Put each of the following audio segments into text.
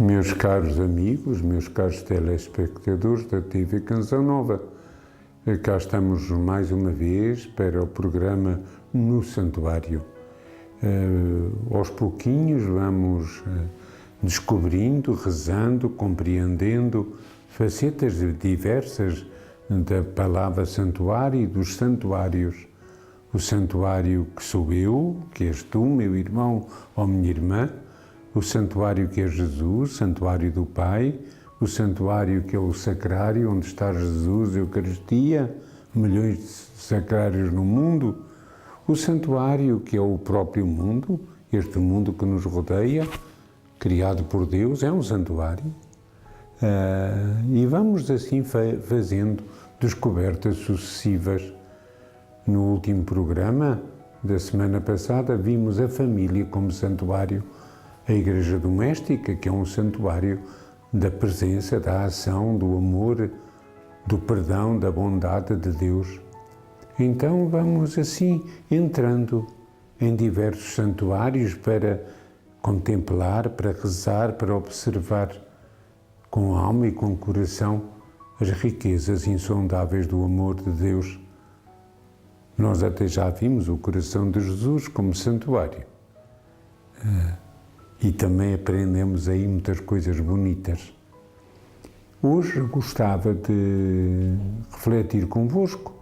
Meus caros amigos, meus caros telespectadores da TV Canção Nova, cá estamos mais uma vez para o programa No Santuário. Aos pouquinhos vamos descobrindo, rezando, compreendendo facetas diversas da palavra santuário e dos santuários. O santuário que sou eu, que és tu, meu irmão ou minha irmã, o santuário que é Jesus, santuário do Pai, o santuário que é o sacrário, onde está Jesus, a Eucaristia, milhões de sacrários no mundo, o santuário que é o próprio mundo, este mundo que nos rodeia, criado por Deus, é um santuário. E vamos assim fazendo descobertas sucessivas. No último programa da semana passada vimos a família como santuário, a Igreja Doméstica, que é um santuário da presença, da ação, do amor, do perdão, da bondade de Deus. Então vamos assim entrando em diversos santuários para contemplar, para rezar, para observar com alma e com coração as riquezas insondáveis do amor de Deus. Nós até já vimos o coração de Jesus como santuário. E também aprendemos aí muitas coisas bonitas. Hoje gostava de refletir convosco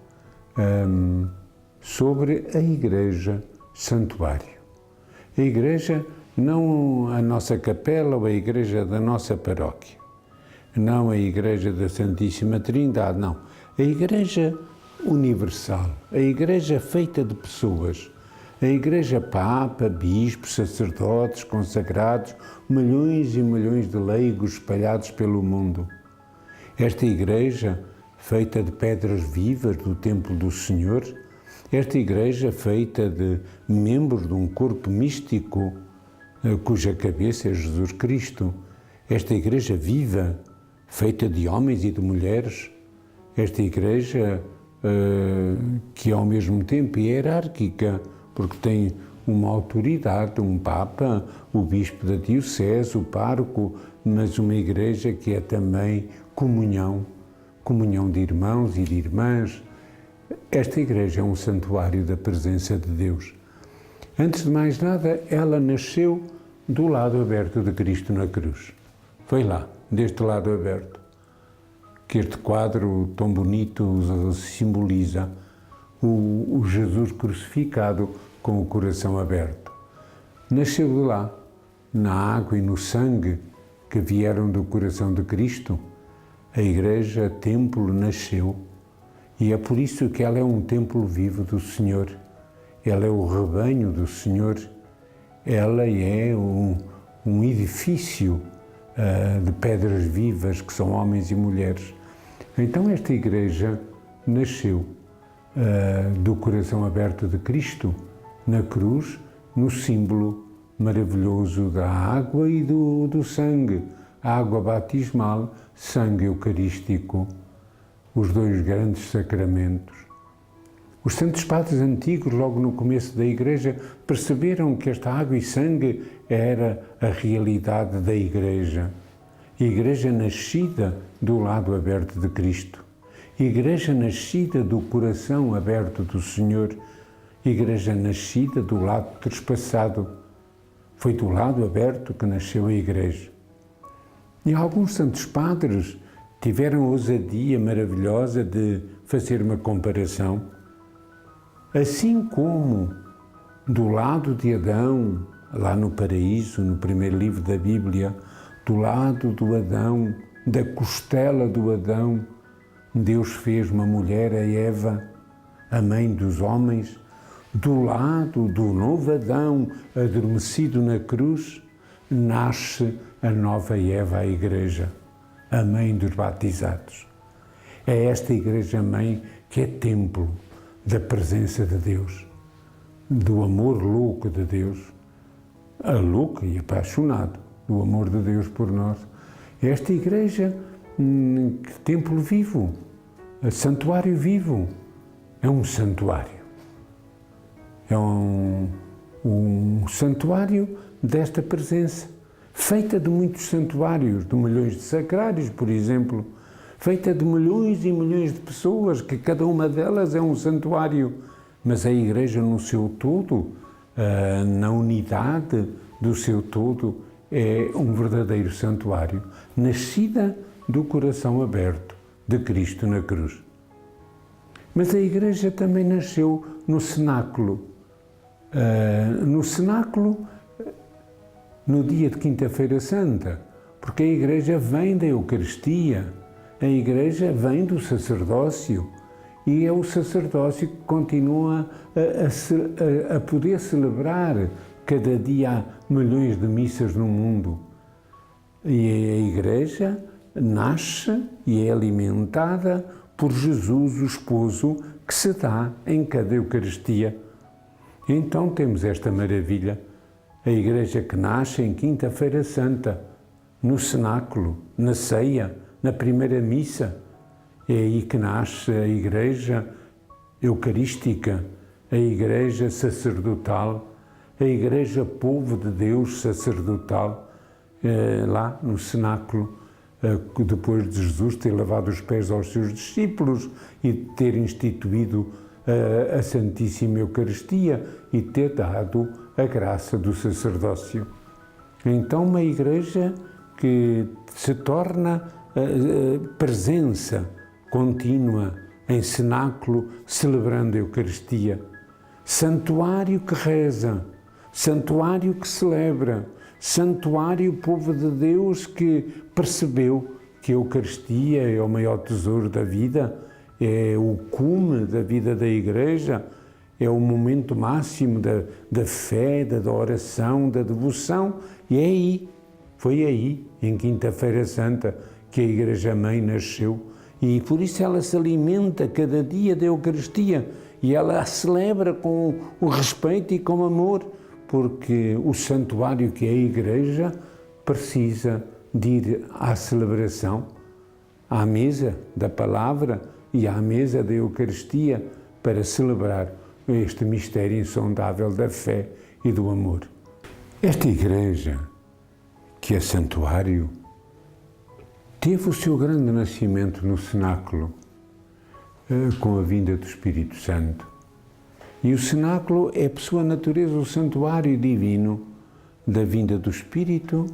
sobre a Igreja Santuário. A Igreja, não a nossa capela ou a Igreja da nossa paróquia, não a Igreja da Santíssima Trindade, não. A Igreja universal, a Igreja feita de pessoas, a Igreja Papa, bispos, sacerdotes, consagrados, milhões e milhões de leigos espalhados pelo mundo. Esta Igreja, feita de pedras vivas do templo do Senhor, esta Igreja feita de membros de um corpo místico, cuja cabeça é Jesus Cristo, esta Igreja viva, feita de homens e de mulheres, esta Igreja que ao mesmo tempo é hierárquica, porque tem uma autoridade, um Papa, o Bispo da Diocese, o Pároco, mas uma Igreja que é também comunhão de irmãos e de irmãs. Esta Igreja é um santuário da presença de Deus. Antes de mais nada, ela nasceu do lado aberto de Cristo na cruz. Foi lá, deste lado aberto, que este quadro tão bonito simboliza o Jesus crucificado com o coração aberto. Nasceu de lá, na água e no sangue que vieram do coração de Cristo. A Igreja, templo, nasceu, e é por isso que ela é um templo vivo do Senhor. Ela é o rebanho do Senhor. Ela é um edifício de pedras vivas que são homens e mulheres. Então esta Igreja nasceu do coração aberto de Cristo na cruz, no símbolo maravilhoso da água e do sangue, água batismal, sangue eucarístico, os dois grandes sacramentos. Os santos padres antigos, logo no começo da Igreja, perceberam que esta água e sangue era a realidade da Igreja. Igreja nascida do lado aberto de Cristo. Igreja nascida do coração aberto do Senhor. Igreja nascida do lado trespassado. Foi do lado aberto que nasceu a Igreja. E alguns santos padres tiveram a ousadia maravilhosa de fazer uma comparação. Assim como do lado de Adão, lá no paraíso, no primeiro livro da Bíblia, do lado do Adão, da costela do Adão, Deus fez uma mulher, a Eva, a mãe dos homens. Do lado do novo Adão, adormecido na cruz, nasce a nova Eva, a Igreja, a mãe dos batizados. É esta Igreja-mãe que é templo da presença de Deus, do amor louco de Deus, louco e apaixonado do amor de Deus por nós. Esta Igreja, templo vivo, santuário vivo, é um santuário. É um santuário desta presença. feita de muitos santuários, de milhões de sacrários, por exemplo, feita de milhões e milhões de pessoas, que cada uma delas é um santuário, mas a Igreja no seu todo, na unidade do seu todo, é um verdadeiro santuário, nascida do coração aberto de Cristo na cruz. Mas a Igreja também nasceu no cenáculo. No cenáculo, no dia de Quinta-feira Santa, porque a Igreja vem da Eucaristia, a Igreja vem do sacerdócio, e é o sacerdócio que continua a poder celebrar cada dia milhões de missas no mundo. E a Igreja nasce e é alimentada por Jesus, o esposo, que se dá em cada Eucaristia. Então temos esta maravilha, a Igreja que nasce em Quinta-feira Santa, no cenáculo, na ceia, na primeira missa. É aí que nasce a Igreja Eucarística, a Igreja sacerdotal, a Igreja povo de Deus sacerdotal, lá no cenáculo, depois de Jesus ter lavado os pés aos seus discípulos e ter instituído a Santíssima Eucaristia e ter dado a graça do sacerdócio. Então, uma Igreja que se torna presença contínua em cenáculo, celebrando a Eucaristia. Santuário que reza, santuário que celebra, santuário povo de Deus que percebeu que a Eucaristia é o maior tesouro da vida, é o cume da vida da Igreja, é o momento máximo da fé, da oração, da devoção. E é aí, foi aí, em Quinta-feira Santa, que a Igreja-mãe nasceu. E por isso ela se alimenta cada dia da Eucaristia e ela a celebra com o respeito e com amor, porque o santuário que é a Igreja precisa de ir à celebração, à mesa da palavra e à mesa da Eucaristia para celebrar este mistério insondável da fé e do amor. Esta Igreja, que é santuário, teve o seu grande nascimento no cenáculo, com a vinda do Espírito Santo. E o cenáculo é, por sua natureza, o santuário divino da vinda do Espírito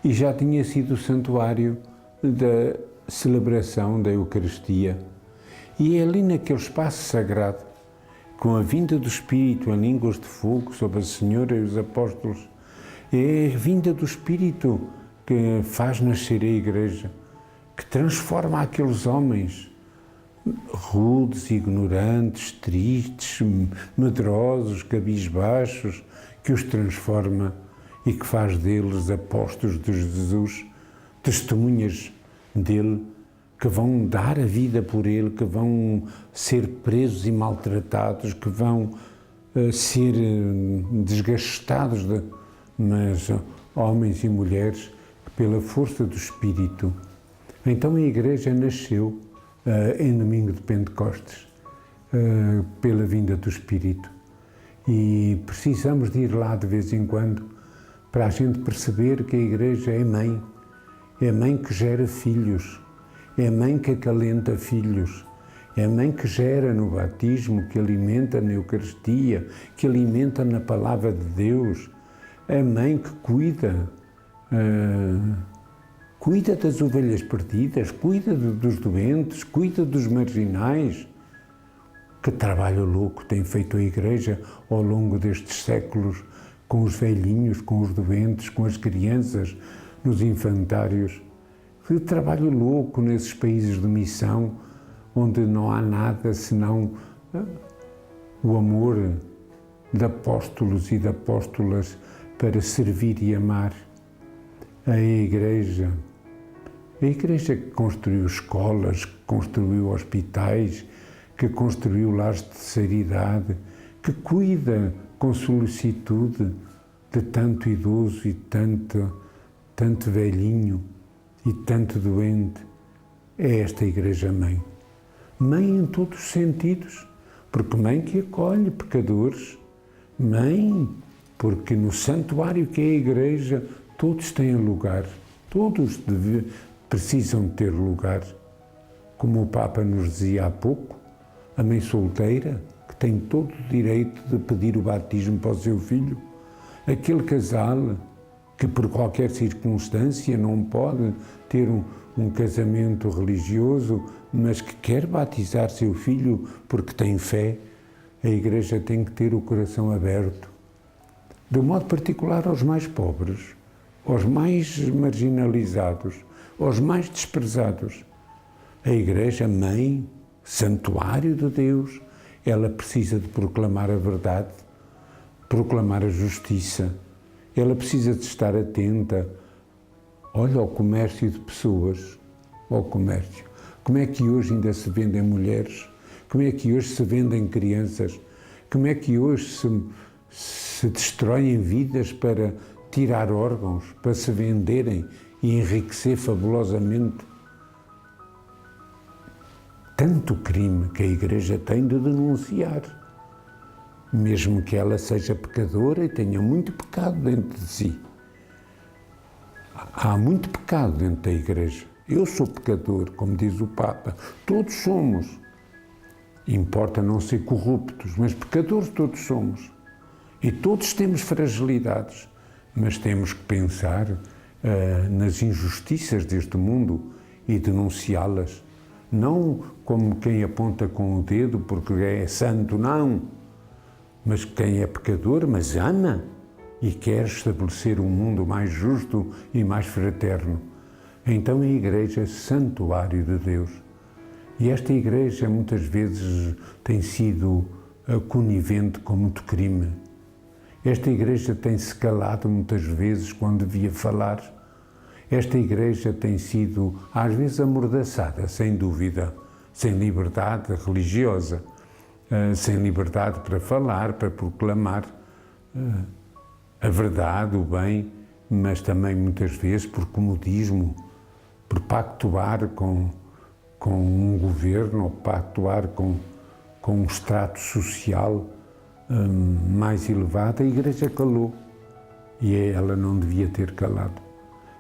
e já tinha sido o santuário da celebração da Eucaristia. E é ali naquele espaço sagrado, com a vinda do Espírito em línguas de fogo sobre a Senhora e os apóstolos, é a vinda do Espírito que faz nascer a Igreja, que transforma aqueles homens rudes, ignorantes, tristes, medrosos, cabisbaixos, que os transforma e que faz deles apóstolos de Jesus, testemunhas dele, que vão dar a vida por ele, que vão ser presos e maltratados, que vão ser desgastados, mas homens e mulheres pela força do Espírito. Então a Igreja nasceu em domingo de Pentecostes, pela vinda do Espírito. E precisamos de ir lá de vez em quando para a gente perceber que a Igreja é mãe que gera filhos, é mãe que acalenta filhos, é mãe que gera no batismo, que alimenta na Eucaristia, que alimenta na Palavra de Deus, é mãe que cuida das ovelhas perdidas, cuida dos doentes, cuida dos marginais. Que trabalho louco tem feito a Igreja ao longo destes séculos com os velhinhos, com os doentes, com as crianças, nos infantários. Que trabalho louco nesses países de missão, onde não há nada senão o amor de apóstolos e de apóstolas para servir e amar. A Igreja que construiu escolas, que construiu hospitais, que construiu lares de terceira idade, que cuida com solicitude de tanto idoso e tanto velhinho e tanto doente, é esta Igreja-mãe. Mãe em todos os sentidos, porque mãe que acolhe pecadores, mãe porque no santuário que é a Igreja todos têm lugar, todos precisam ter lugar. Como o Papa nos dizia há pouco, a mãe solteira, que tem todo o direito de pedir o batismo para o seu filho, aquele casal que por qualquer circunstância não pode ter um casamento religioso, mas que quer batizar seu filho porque tem fé, a Igreja tem que ter o coração aberto. De um modo particular aos mais pobres, aos mais marginalizados, aos mais desprezados. A Igreja, mãe, santuário de Deus, ela precisa de proclamar a verdade, proclamar a justiça. Ela precisa de estar atenta, olha, ao comércio de pessoas, ao comércio. Como é que hoje ainda se vendem mulheres? Como é que hoje se vendem crianças? Como é que hoje se destroem vidas para tirar órgãos, para se venderem e enriquecer fabulosamente? Tanto crime que a Igreja tem de denunciar, mesmo que ela seja pecadora e tenha muito pecado dentro de si. Há muito pecado dentro da Igreja. Eu sou pecador, como diz o Papa. Todos somos. Importa não ser corruptos, mas pecadores todos somos. E todos temos fragilidades, mas temos que pensar nas injustiças deste mundo e denunciá-las. Não como quem aponta com o dedo porque é santo, não. Mas quem é pecador, mas ama e quer estabelecer um mundo mais justo e mais fraterno. Então a Igreja é santuário de Deus. E esta Igreja muitas vezes tem sido conivente com muito crime. Esta Igreja tem-se calado muitas vezes quando devia falar. Esta Igreja tem sido, às vezes, amordaçada, sem dúvida, sem liberdade religiosa, sem liberdade para falar, para proclamar a verdade, o bem, mas também, muitas vezes, por comodismo, por pactuar com um governo, ou pactuar com um extrato social mais elevado. A Igreja calou e ela não devia ter calado.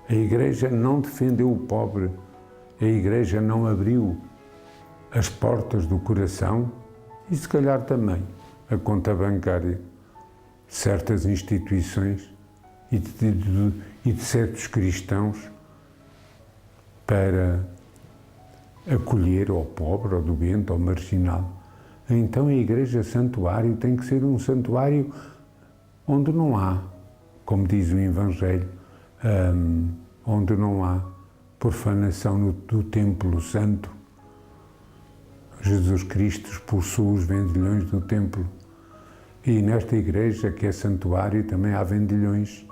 A Igreja não defendeu o pobre, a Igreja não abriu as portas do coração e, se calhar, também a conta bancária de certas instituições e de certos cristãos para acolher ao pobre, ao doente, ao marginal. Então a Igreja santuário tem que ser um santuário onde não há, como diz o Evangelho, onde não há profanação do templo santo. Jesus Cristo expulsou os vendilhões do templo. E nesta Igreja, que é santuário, também há vendilhões.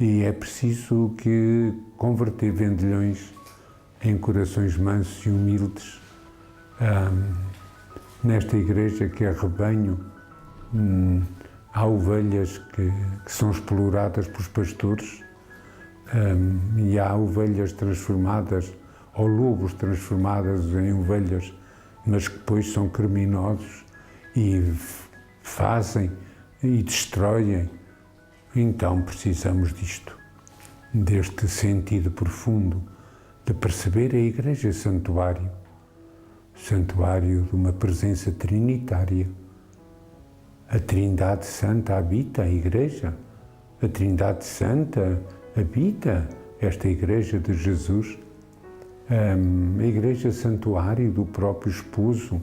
E é preciso que converter vendilhões em corações mansos e humildes. Nesta Igreja, que é rebanho, há ovelhas que são exploradas pelos pastores, e há ovelhas transformadas, ou lobos transformadas em ovelhas, mas que depois são criminosos e fazem e destroem. Então precisamos disto, deste sentido profundo, de perceber a Igreja santuário, santuário de uma presença trinitária. A Trindade Santa habita a Igreja, a Trindade Santa habita esta Igreja de Jesus, a Igreja santuário do próprio Esposo,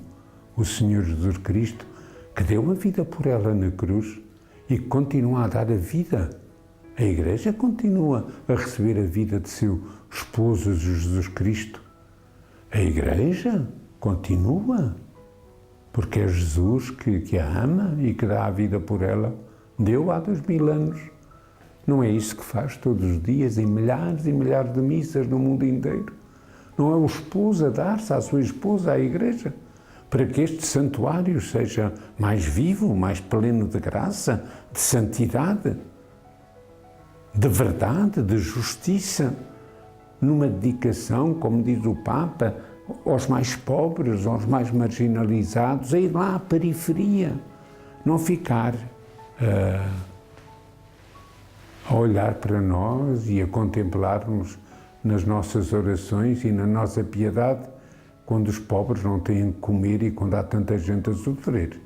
o Senhor Jesus Cristo, que deu a vida por ela na cruz e que continua a dar a vida. A Igreja continua a receber a vida de seu Esposo Jesus Cristo. A Igreja continua, porque é Jesus que a ama e que dá a vida por ela, deu há 2000 anos. Não é isso que faz todos os dias, em milhares e milhares de missas no mundo inteiro? Não é o esposo a dar-se à sua esposa, à Igreja, para que este santuário seja mais vivo, mais pleno de graça, de santidade, de verdade, de justiça, numa dedicação, como diz o Papa, aos mais pobres, aos mais marginalizados, a ir lá à periferia, não ficar a olhar para nós e a contemplarmos nas nossas orações e na nossa piedade quando os pobres não têm que comer e quando há tanta gente a sofrer.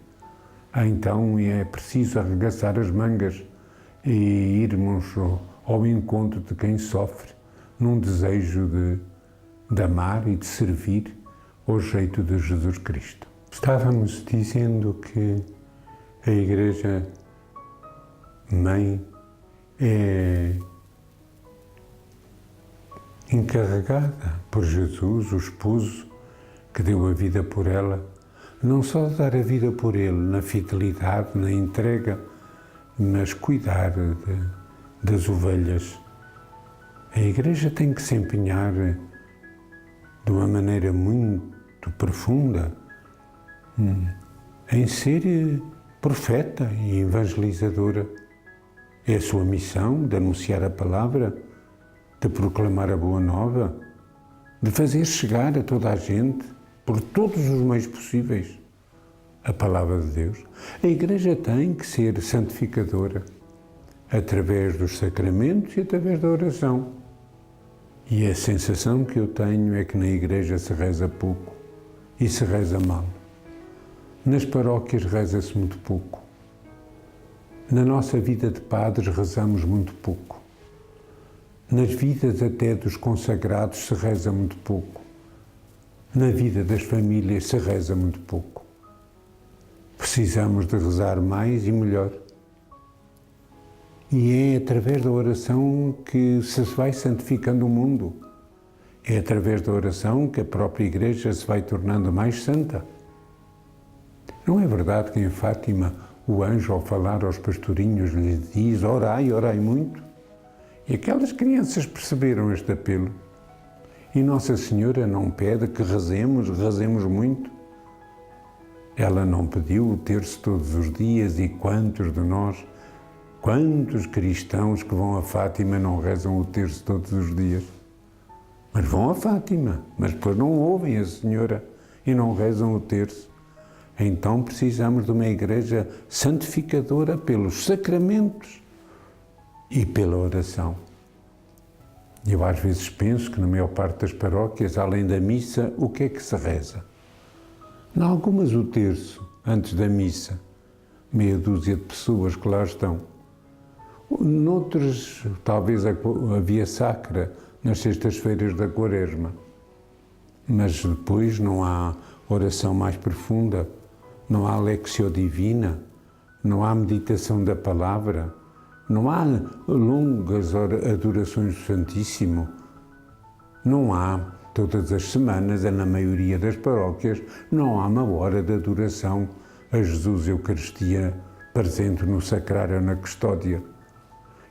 Então é preciso arregaçar as mangas e irmos ao encontro de quem sofre, num desejo de amar e de servir ao jeito de Jesus Cristo. Estávamos dizendo que a Igreja Mãe é encarregada por Jesus, o esposo, que deu a vida por ela, não só dar a vida por ele na fidelidade, na entrega, mas cuidar das ovelhas. A Igreja tem que se empenhar de uma maneira muito profunda em ser profeta e evangelizadora. É a sua missão de anunciar a palavra, de proclamar a boa nova, de fazer chegar a toda a gente, por todos os meios possíveis, a palavra de Deus. A Igreja tem que ser santificadora, através dos sacramentos e através da oração. E a sensação que eu tenho é que na Igreja se reza pouco e se reza mal. Nas paróquias reza-se muito pouco. Na nossa vida de padres rezamos muito pouco. Nas vidas até dos consagrados se reza muito pouco. Na vida das famílias se reza muito pouco. Precisamos de rezar mais e melhor. E é através da oração que se vai santificando o mundo. É através da oração que a própria Igreja se vai tornando mais santa. Não é verdade que em Fátima o anjo, ao falar aos pastorinhos, lhes diz: orai, orai muito? E aquelas crianças perceberam este apelo. E Nossa Senhora não pede que rezemos muito. Ela não pediu o terço todos os dias, e quantos de nós, quantos cristãos que vão a Fátima não rezam o terço todos os dias? Mas vão a Fátima, mas depois não ouvem a Senhora e não rezam o terço. Então precisamos de uma Igreja santificadora pelos sacramentos e pela oração. Eu às vezes penso que na maior parte das paróquias, além da missa, o que é que se reza? Em algumas o terço, antes da missa, meia dúzia de pessoas que lá estão. Noutros, talvez a via sacra, nas sextas-feiras da Quaresma. Mas depois não há oração mais profunda, não há Lectio Divina, não há meditação da palavra, não há longas adorações do Santíssimo, não há, todas as semanas, na maioria das paróquias, não há uma hora de adoração a Jesus Eucaristia presente no sacrário ou na custódia.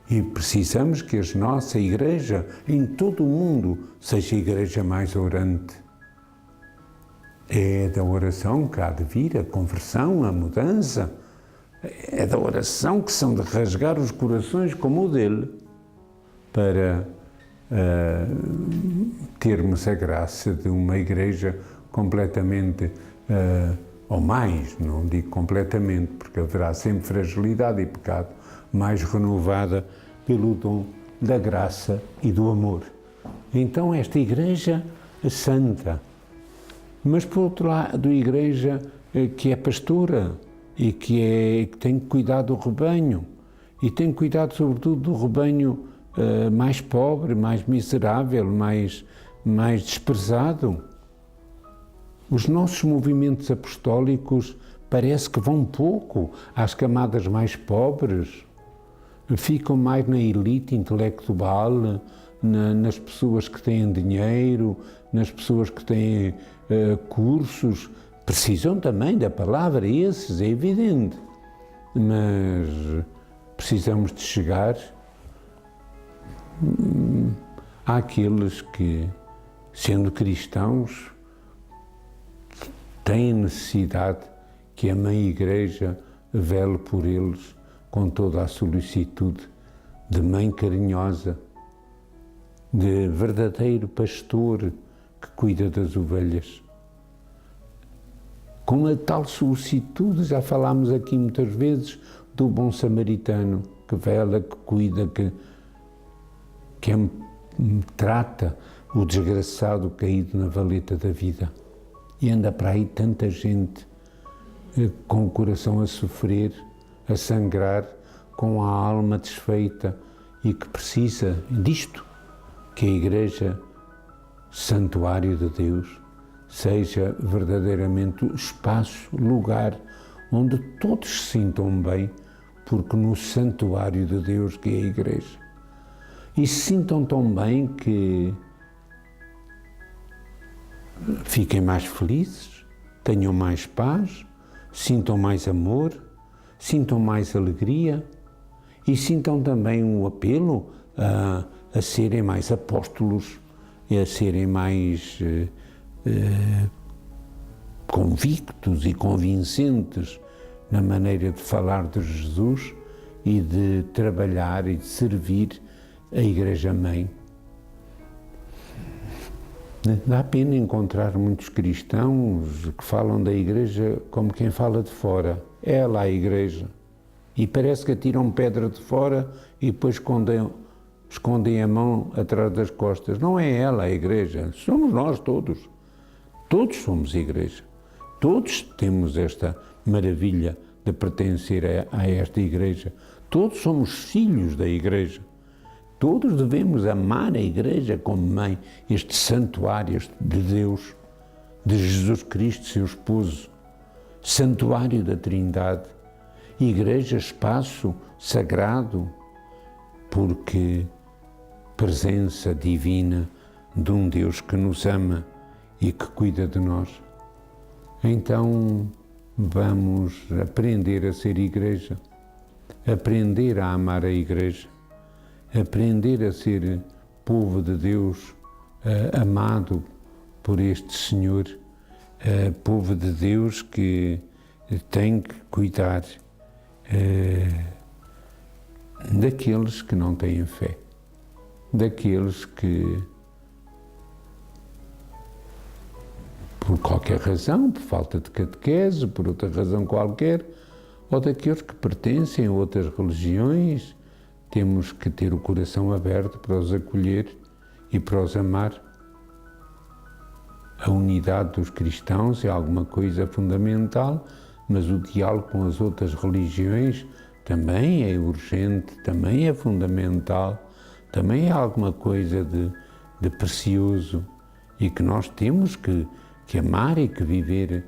E precisamos que a nossa Igreja, em todo o mundo, seja a Igreja mais orante. É da oração que há de vir a conversão, a mudança. É da oração que são de rasgar os corações como o dele, para termos a graça de uma Igreja completamente, ou mais, não digo completamente, porque haverá sempre fragilidade e pecado, mais renovada pelo dom da graça e do amor. Então esta Igreja é santa, mas por outro lado, a Igreja que é pastora e que tem cuidado do rebanho, e tem cuidado sobretudo do rebanho mais pobre, mais miserável, mais desprezado. Os nossos movimentos apostólicos parece que vão pouco às camadas mais pobres, ficam mais na elite intelectual, nas pessoas que têm dinheiro, nas pessoas que têm cursos. Precisam também da palavra, esses, é evidente, mas precisamos de chegar àqueles que, sendo cristãos, têm necessidade que a Mãe Igreja vele por eles com toda a solicitude de mãe carinhosa, de verdadeiro pastor que cuida das ovelhas. Com a tal solicitude, já falámos aqui muitas vezes, do bom samaritano, que vela, que cuida, trata o desgraçado caído na valeta da vida. E anda para aí tanta gente com o coração a sofrer, a sangrar, com a alma desfeita e que precisa disto, que a Igreja, santuário de Deus, seja verdadeiramente o espaço, lugar onde todos se sintam bem, porque no santuário de Deus que é a Igreja. E se sintam tão bem que fiquem mais felizes, tenham mais paz, sintam mais amor, sintam mais alegria e sintam também um apelo a serem mais apóstolos e a serem mais convictos e convincentes na maneira de falar de Jesus e de trabalhar e de servir a Igreja-mãe. Dá pena encontrar muitos cristãos que falam da Igreja como quem fala de fora. É ela a Igreja. E parece que atiram pedra de fora e depois escondem a mão atrás das costas. Não é ela a Igreja, somos nós todos. Todos somos Igreja. Todos temos esta maravilha de pertencer a esta Igreja. Todos somos filhos da Igreja. Todos devemos amar a Igreja como mãe, este santuário de Deus, de Jesus Cristo, seu esposo, santuário da Trindade, Igreja, espaço sagrado, porque presença divina de um Deus que nos ama e que cuida de nós. Então, vamos aprender a ser Igreja, aprender a amar a Igreja, aprender a ser povo de Deus, amado por este Senhor, povo de Deus que tem que cuidar daqueles que não têm fé, daqueles que, por qualquer razão, por falta de catequese, por outra razão qualquer, ou daqueles que pertencem a outras religiões. Temos que ter o coração aberto para os acolher e para os amar. A unidade dos cristãos é alguma coisa fundamental, mas o diálogo com as outras religiões também é urgente, também é fundamental, também é alguma coisa de precioso e que nós temos que amar e que viver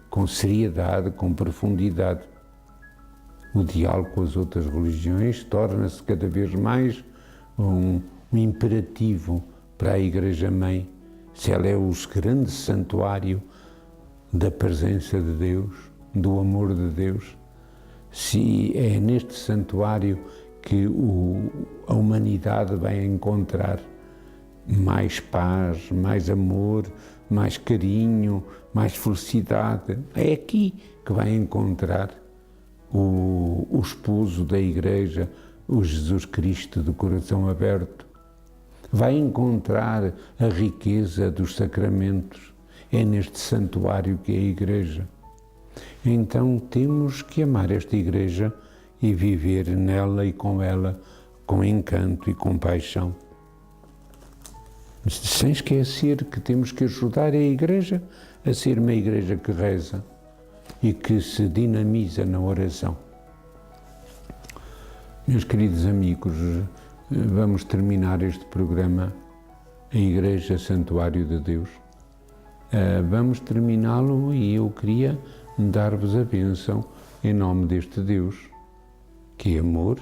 com seriedade, com profundidade. O diálogo com as outras religiões torna-se cada vez mais um imperativo para a Igreja-mãe, se ela é o grande santuário da presença de Deus, do amor de Deus, se é neste santuário que a humanidade vai encontrar mais paz, mais amor, mais carinho, mais felicidade. É aqui que vai encontrar o esposo da Igreja, o Jesus Cristo do coração aberto. Vai encontrar a riqueza dos sacramentos. É neste santuário que é a Igreja. Então temos que amar esta Igreja e viver nela e com ela com encanto e com paixão. Sem esquecer que temos que ajudar a Igreja a ser uma Igreja que reza e que se dinamiza na oração. Meus queridos amigos, vamos terminar este programa, a Igreja Santuário de Deus. Vamos terminá-lo e eu queria dar-vos a bênção em nome deste Deus, que é amor.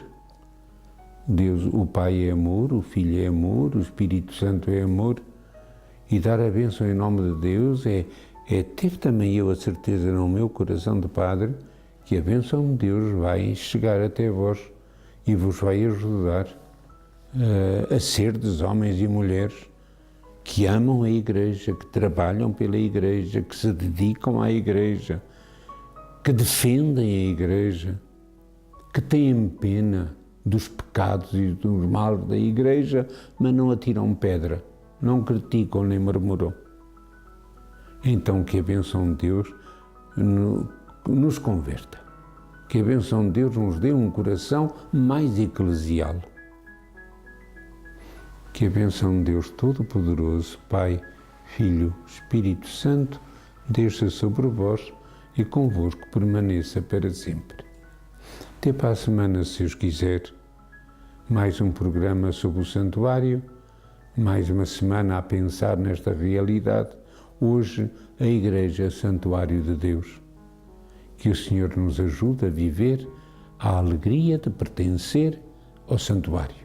Deus, o Pai é amor, o Filho é amor, o Espírito Santo é amor. E dar a bênção em nome de Deus é ter também eu a certeza no meu coração de Padre que a bênção de Deus vai chegar até vós e vos vai ajudar a serdes homens e mulheres que amam a Igreja, que trabalham pela Igreja, que se dedicam à Igreja, que defendem a Igreja, que têm pena dos pecados e dos males da Igreja, mas não atiram pedra, não criticam nem murmuram. Então que a bênção de Deus nos converta, que a bênção de Deus nos dê um coração mais eclesial, Que a bênção de Deus Todo-Poderoso, Pai, Filho, Espírito Santo, desça sobre vós e convosco permaneça para sempre. Até para a semana, se os quiser, mais um programa sobre o Santuário, mais uma semana a pensar nesta realidade. Hoje, a Igreja Santuário de Deus. Que o Senhor nos ajude a viver a alegria de pertencer ao Santuário.